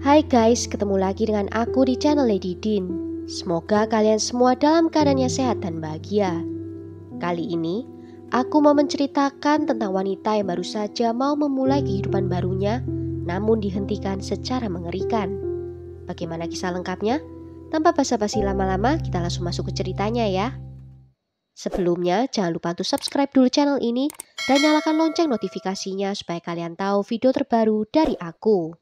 Hai guys, ketemu lagi dengan aku di channel Lady Din. Semoga kalian semua dalam keadaan yang sehat dan bahagia. Kali ini, aku mau menceritakan tentang wanita yang baru saja mau memulai kehidupan barunya, namun dihentikan secara mengerikan. Bagaimana kisah lengkapnya? Tanpa basa-basi lama-lama, kita langsung masuk ke ceritanya ya. Sebelumnya, jangan lupa untuk subscribe dulu channel ini dan nyalakan lonceng notifikasinya supaya kalian tahu video terbaru dari aku.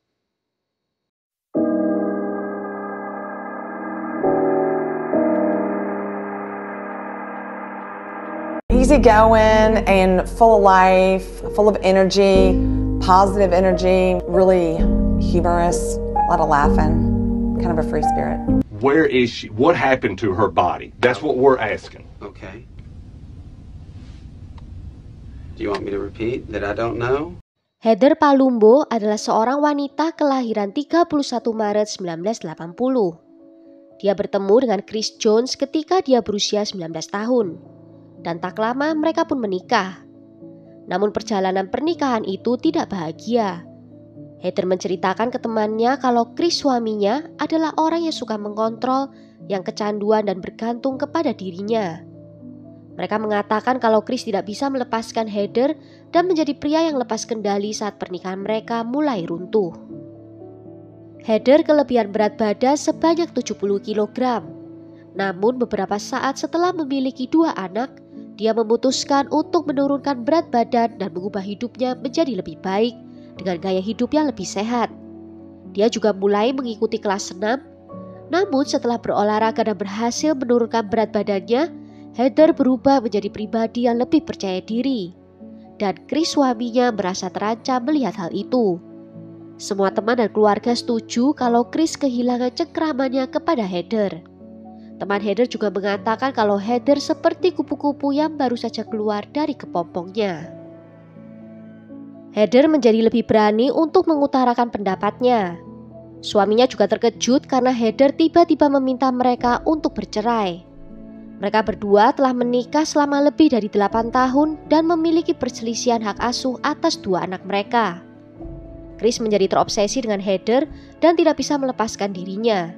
Easygoing and full of life, full of energy, positive energy, really humorous, a lot of laughing, kind of a free spirit. Where is she? What happened to her body? That's what we're asking. Okay. Do you want me to repeat that I don't know? Heather Palumbo adalah seorang wanita kelahiran 31 Maret 1980. Dia bertemu dengan Chris Jones ketika dia berusia 19 tahun. Dan tak lama mereka pun menikah. Namun perjalanan pernikahan itu tidak bahagia. Heather menceritakan ke temannya kalau Chris suaminya adalah orang yang suka mengontrol, yang kecanduan dan bergantung kepada dirinya. Mereka mengatakan kalau Chris tidak bisa melepaskan Heather dan menjadi pria yang lepas kendali saat pernikahan mereka mulai runtuh. Heather kelebihan berat badan sebanyak 70 kg. Namun beberapa saat setelah memiliki 2 anak, dia memutuskan untuk menurunkan berat badan dan mengubah hidupnya menjadi lebih baik dengan gaya hidup yang lebih sehat. Dia juga mulai mengikuti kelas senam. Namun setelah berolahraga dan berhasil menurunkan berat badannya, Heather berubah menjadi pribadi yang lebih percaya diri. Dan Chris suaminya merasa terancam melihat hal itu. Semua teman dan keluarga setuju kalau Chris kehilangan cengkramannya kepada Heather. Teman Heather juga mengatakan kalau Heather seperti kupu-kupu yang baru saja keluar dari kepompongnya. Heather menjadi lebih berani untuk mengutarakan pendapatnya. Suaminya juga terkejut karena Heather tiba-tiba meminta mereka untuk bercerai. Mereka berdua telah menikah selama lebih dari 8 tahun dan memiliki perselisihan hak asuh atas 2 anak mereka. Chris menjadi terobsesi dengan Heather dan tidak bisa melepaskan dirinya.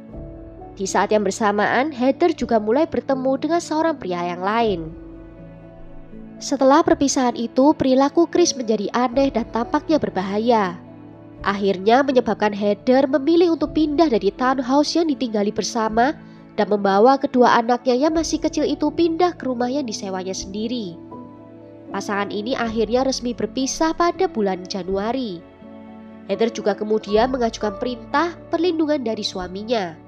Di saat yang bersamaan, Heather juga mulai bertemu dengan seorang pria yang lain. Setelah perpisahan itu, perilaku Chris menjadi aneh dan tampaknya berbahaya. Akhirnya menyebabkan Heather memilih untuk pindah dari townhouse yang ditinggali bersama dan membawa kedua anaknya yang masih kecil itu pindah ke rumah yang disewanya sendiri. Pasangan ini akhirnya resmi berpisah pada bulan Januari. Heather juga kemudian mengajukan perintah perlindungan dari suaminya.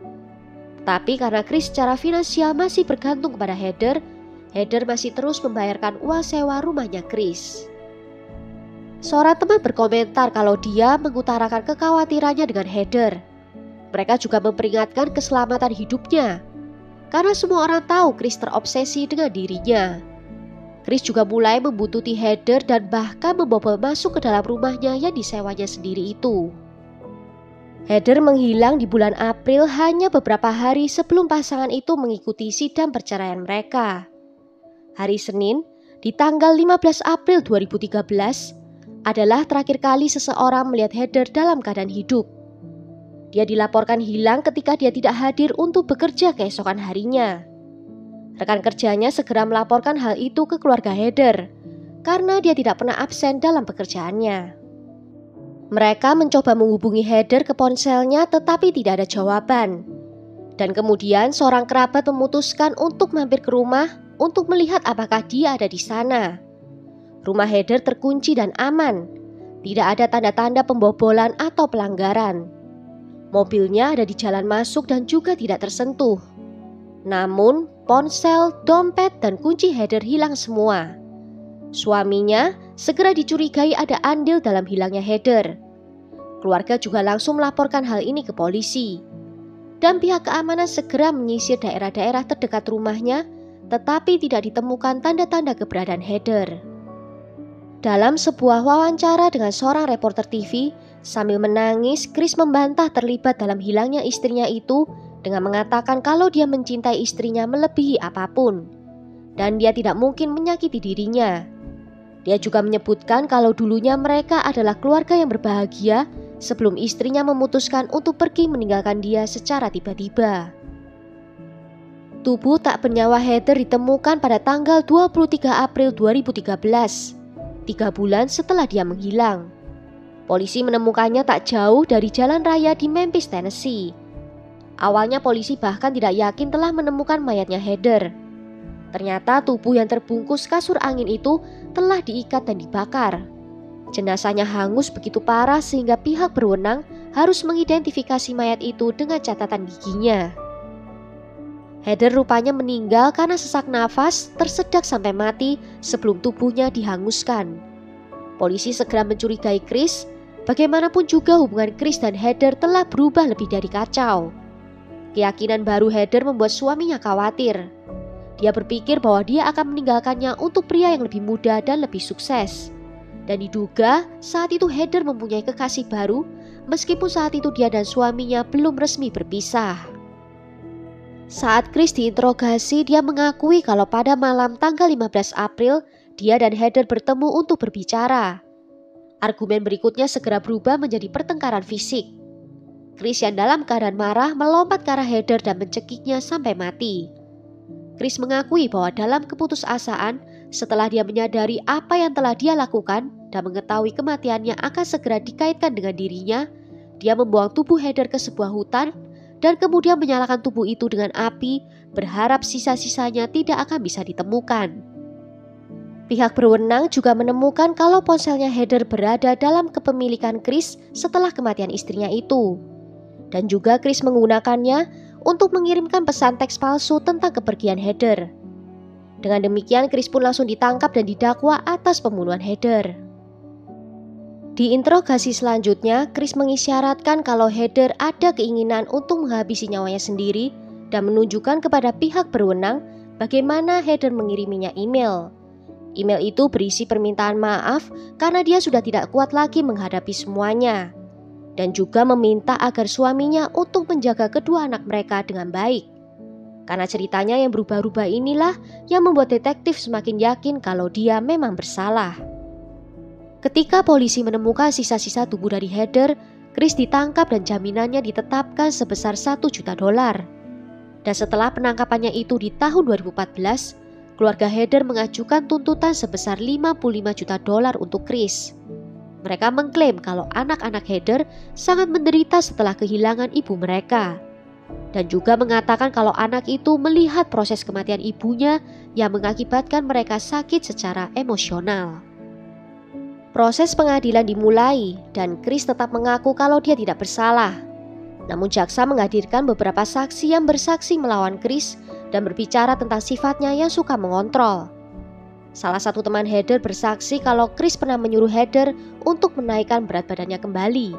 Tapi karena Chris secara finansial masih bergantung kepada Heather, Heather masih terus membayarkan uang sewa rumahnya Chris. Seorang teman berkomentar kalau dia mengutarakan kekhawatirannya dengan Heather. Mereka juga memperingatkan keselamatan hidupnya. Karena semua orang tahu Chris terobsesi dengan dirinya. Chris juga mulai membuntuti Heather dan bahkan membobol masuk ke dalam rumahnya yang disewanya sendiri itu. Heather menghilang di bulan April hanya beberapa hari sebelum pasangan itu mengikuti sidang perceraian mereka. Hari Senin, di tanggal 15 April 2013, adalah terakhir kali seseorang melihat Heather dalam keadaan hidup. Dia dilaporkan hilang ketika dia tidak hadir untuk bekerja keesokan harinya. Rekan kerjanya segera melaporkan hal itu ke keluarga Heather, karena dia tidak pernah absen dalam pekerjaannya. Mereka mencoba menghubungi Heather ke ponselnya tetapi tidak ada jawaban. Dan kemudian seorang kerabat memutuskan untuk mampir ke rumah untuk melihat apakah dia ada di sana. Rumah Heather terkunci dan aman. Tidak ada tanda-tanda pembobolan atau pelanggaran. Mobilnya ada di jalan masuk dan juga tidak tersentuh. Namun ponsel, dompet, dan kunci Heather hilang semua. Suaminya segera dicurigai ada andil dalam hilangnya Heather. Keluarga juga langsung melaporkan hal ini ke polisi. Dan pihak keamanan segera menyisir daerah-daerah terdekat rumahnya, tetapi tidak ditemukan tanda-tanda keberadaan Heather. Dalam sebuah wawancara dengan seorang reporter TV, sambil menangis, Chris membantah terlibat dalam hilangnya istrinya itu dengan mengatakan kalau dia mencintai istrinya melebihi apapun. Dan dia tidak mungkin menyakiti dirinya. Dia juga menyebutkan kalau dulunya mereka adalah keluarga yang berbahagia sebelum istrinya memutuskan untuk pergi meninggalkan dia secara tiba-tiba. Tubuh tak bernyawa Heather ditemukan pada tanggal 23 April 2013, 3 bulan setelah dia menghilang. Polisi menemukannya tak jauh dari jalan raya di Memphis, Tennessee. Awalnya polisi bahkan tidak yakin telah menemukan mayatnya Heather. Ternyata tubuh yang terbungkus kasur angin itu telah diikat dan dibakar. Jenazahnya hangus begitu parah sehingga pihak berwenang harus mengidentifikasi mayat itu dengan catatan giginya. Heather rupanya meninggal karena sesak nafas, tersedak sampai mati sebelum tubuhnya dihanguskan. Polisi segera mencurigai Chris. Bagaimanapun juga hubungan Chris dan Heather telah berubah lebih dari kacau. Keyakinan baru Heather membuat suaminya khawatir. Dia berpikir bahwa dia akan meninggalkannya untuk pria yang lebih muda dan lebih sukses. Dan diduga saat itu Heather mempunyai kekasih baru, meskipun saat itu dia dan suaminya belum resmi berpisah. Saat Chris diinterogasi, dia mengakui kalau pada malam tanggal 15 April, dia dan Heather bertemu untuk berbicara. Argumen berikutnya segera berubah menjadi pertengkaran fisik. Chris yang dalam keadaan marah melompat ke arah Heather dan mencekiknya sampai mati. Chris mengakui bahwa dalam keputusasaan, setelah dia menyadari apa yang telah dia lakukan dan mengetahui kematiannya akan segera dikaitkan dengan dirinya, dia membuang tubuh Heather ke sebuah hutan dan kemudian menyalakan tubuh itu dengan api, berharap sisa-sisanya tidak akan bisa ditemukan. Pihak berwenang juga menemukan kalau ponselnya Heather berada dalam kepemilikan Chris setelah kematian istrinya itu. Dan juga Chris menggunakannya untuk mengirimkan pesan teks palsu tentang kepergian Heather. Dengan demikian, Chris pun langsung ditangkap dan didakwa atas pembunuhan Heather. Di interogasi selanjutnya, Chris mengisyaratkan kalau Heather ada keinginan untuk menghabisi nyawanya sendiri dan menunjukkan kepada pihak berwenang bagaimana Heather mengiriminya email. Email itu berisi permintaan maaf karena dia sudah tidak kuat lagi menghadapi semuanya. Dan juga meminta agar suaminya untuk menjaga kedua anak mereka dengan baik. Karena ceritanya yang berubah-ubah inilah yang membuat detektif semakin yakin kalau dia memang bersalah. Ketika polisi menemukan sisa-sisa tubuh dari Heather, Chris ditangkap dan jaminannya ditetapkan sebesar $1 juta. Dan setelah penangkapannya itu di tahun 2014, keluarga Heather mengajukan tuntutan sebesar $55 juta untuk Chris. Mereka mengklaim kalau anak-anak Heather sangat menderita setelah kehilangan ibu mereka. Dan juga mengatakan kalau anak itu melihat proses kematian ibunya yang mengakibatkan mereka sakit secara emosional. Proses pengadilan dimulai dan Chris tetap mengaku kalau dia tidak bersalah. Namun jaksa menghadirkan beberapa saksi yang bersaksi melawan Chris dan berbicara tentang sifatnya yang suka mengontrol. Salah satu teman Heather bersaksi kalau Chris pernah menyuruh Heather untuk menaikkan berat badannya kembali.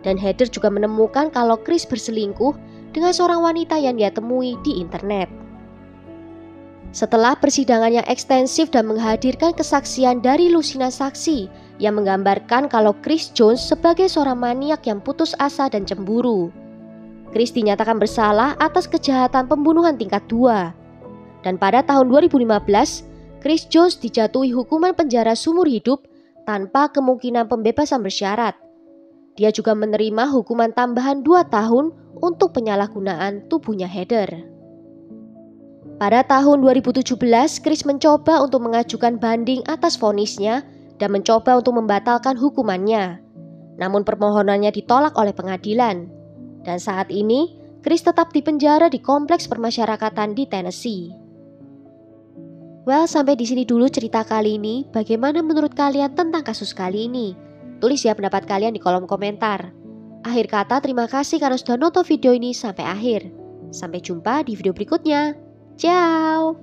Dan Heather juga menemukan kalau Chris berselingkuh dengan seorang wanita yang dia temui di internet. Setelah persidangan yang ekstensif dan menghadirkan kesaksian dari lusinan saksi yang menggambarkan kalau Chris Jones sebagai seorang maniak yang putus asa dan cemburu, Chris dinyatakan bersalah atas kejahatan pembunuhan tingkat 2. Dan pada tahun 2015, Chris Jones dijatuhi hukuman penjara seumur hidup tanpa kemungkinan pembebasan bersyarat. Dia juga menerima hukuman tambahan 2 tahun untuk penyalahgunaan tubuhnya Heather. Pada tahun 2017, Chris mencoba untuk mengajukan banding atas vonisnya dan mencoba untuk membatalkan hukumannya. Namun permohonannya ditolak oleh pengadilan. Dan saat ini, Chris tetap dipenjara di kompleks permasyarakatan di Tennessee. Well, sampai di sini dulu cerita kali ini. Bagaimana menurut kalian tentang kasus kali ini? Tulis ya pendapat kalian di kolom komentar. Akhir kata, terima kasih karena sudah nonton video ini sampai akhir. Sampai jumpa di video berikutnya. Ciao!